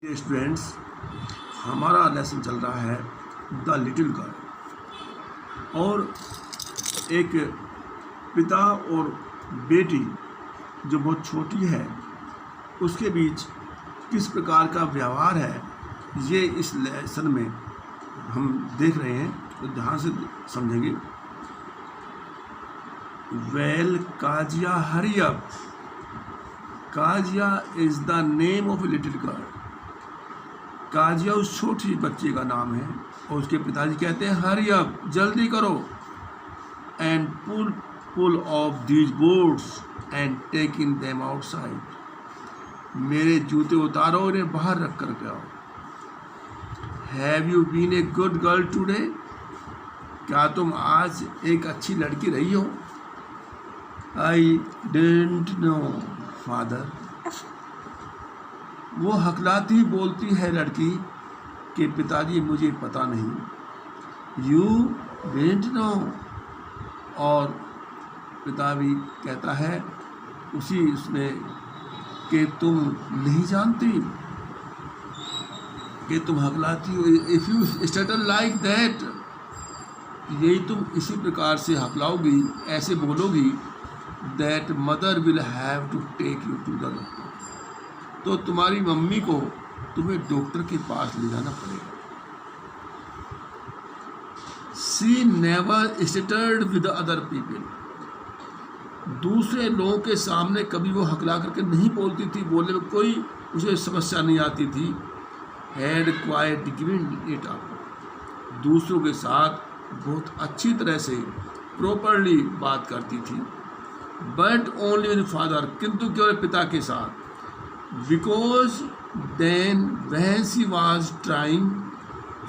Students, हमारा lesson चल रहा है द लिटिल गर्ल और एक पिता और बेटी जो बहुत छोटी है उसके बीच किस प्रकार का व्यवहार है, ये इस लेसन में हम देख रहे हैं, तो ध्यान से समझेंगे। Well Kezia hurry up. Kezia is the name of a little girl. Kezia उस छोटी बच्चे का नाम है और उसके पिताजी कहते हैं हरी अप, जल्दी करो, and pull off these boards and take in them outside. मेरे जूते उतारो और इन्हें बाहर रख कर आओ। Have you been a good girl today? क्या तुम आज एक अच्छी लड़की रही हो? I don't know father. वो हकलाती बोलती है लड़की कि पिताजी मुझे पता नहीं। You don't know. और पिता भी कहता है उसी उसमें कि तुम नहीं जानती, कि तुम हकलाती हो। If you stutter like that, यही तुम इसी प्रकार से हकलाओगी, ऐसे बोलोगी, that mother will have to take you to the doctor, तो तुम्हारी मम्मी को तुम्हें डॉक्टर के पास ले जाना पड़ेगा। She never stuttered with other people. दूसरे लोगों के सामने कभी वो हकला करके नहीं बोलती थी, बोलने में कोई उसे समस्या नहीं आती थी। Had quite given it up. दूसरों के साथ बहुत अच्छी तरह से प्रॉपरली बात करती थी। बट ओनली विद फादर, किंतु केवल पिता के साथ। Because then when she was trying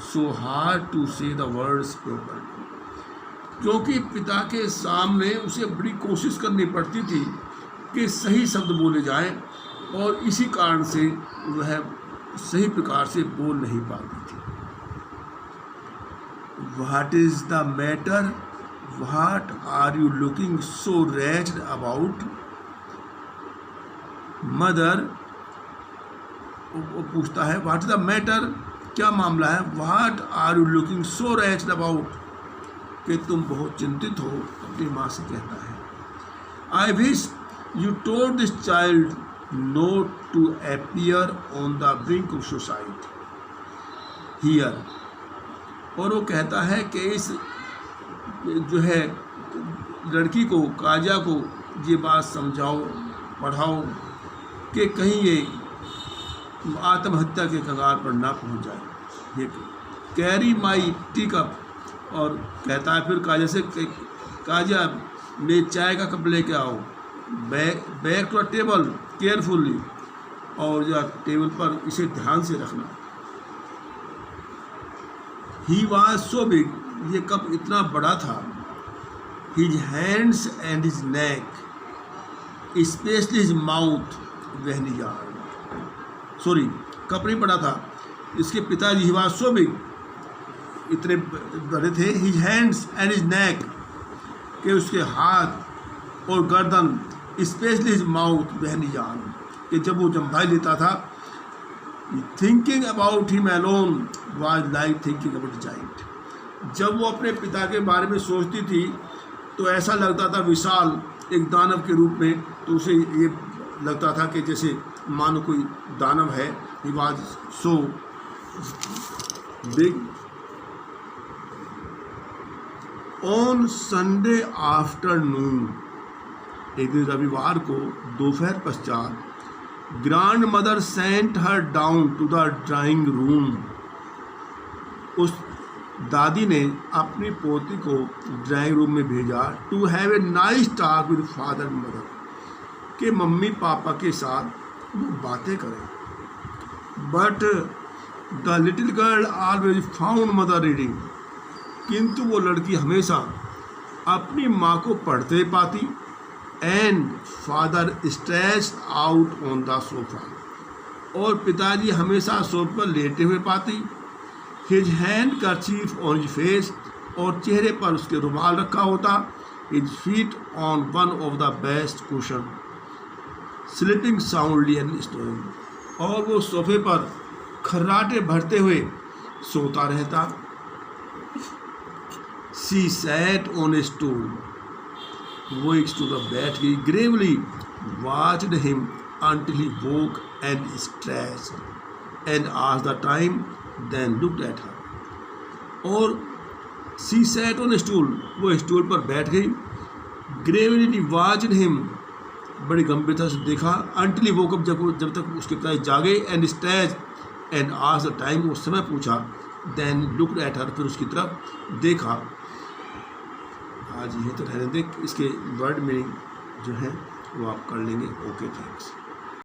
so hard to say the words properly, क्योंकि पिता के सामने उसे बड़ी कोशिश करनी पड़ती थी कि सही शब्द बोले जाएं, और इसी कारण से वह सही प्रकार से बोल नहीं पाती थी। What is the matter? What are you looking so wretched about? Mother वो पूछता है व्हाट इज द मैटर, क्या मामला है। What are you looking so wretched about, कि तुम बहुत चिंतित हो, अपनी माँ से कहता है। I wish you told this child not to appear on the brink of suicide here. और वो कहता है कि इस जो है लड़की को, काजा को ये बात समझाओ, पढ़ाओ कि कहीं ये आत्महत्या के कगार पर ना पहुंच जाए। ये कैरी माई टी कप। और कहता है फिर काजा से, काजा मेरे चाय का कप लेके आओ, back to a table carefully, और जो टेबल पर इसे ध्यान से रखना। ही वॉज सो बिग, ये कप इतना बड़ा था। His hands and his neck, specially his mouth when he yawned. Sorry, cup नहीं पड़ा था, इसके पिताजी ही वाज सो बिग, इतने बड़े थे। हिज हैंड्स एंड हिज नेक, के उसके हाथ और गर्दन, specially his mouth when he yard, कि जब वो जम्भाई लेता था। Thinking about him alone was like thinking about a giant. जब वो अपने पिता के बारे में सोचती थी तो ऐसा लगता था विशाल, एक दानव के रूप में, तो उसे ये लगता था कि जैसे मानो कोई दानव है। He was so big. On Sunday afternoon, एक दिन रविवार को दोपहर पश्चात, grandmother sent her down to the drawing room. उस दादी ने अपनी पोती को ड्राइंग रूम में भेजा, to have a nice talk with father and mother, कि मम्मी पापा के साथ वो बातें करें। But the little girl always found mother reading, किंतु वो लड़की हमेशा अपनी माँ को पढ़ते पाती। And father stretched out on the sofa, और पिताजी हमेशा सोफे पर लेटे हुए पाती। His handkerchief on his face, और चेहरे पर उसके रुमाल रखा होता। His feet on one of the best cushion, sleeping soundly and snowing, और वो सोफे पर खर्राटे भरते हुए सोता रहता। She sat on A stool, वो एक स्टूल पर बैठ गई। Gravely watched him until he woke and stretched and asked the time, then looked at her. और she sat on a stool, वो स्टूल पर बैठ गई। gravely watched him, बड़ी गंभीरता से देखा। until he woke up, जब तक उसके पिता जागे। and stretched and asked the time, उस समय पूछा। then looked at her, फिर उसकी तरफ देखा। आज यहीं तक रहने दें, इसके वर्ड मीनिंग जो है वो आप कर लेंगे। Okay, thanks.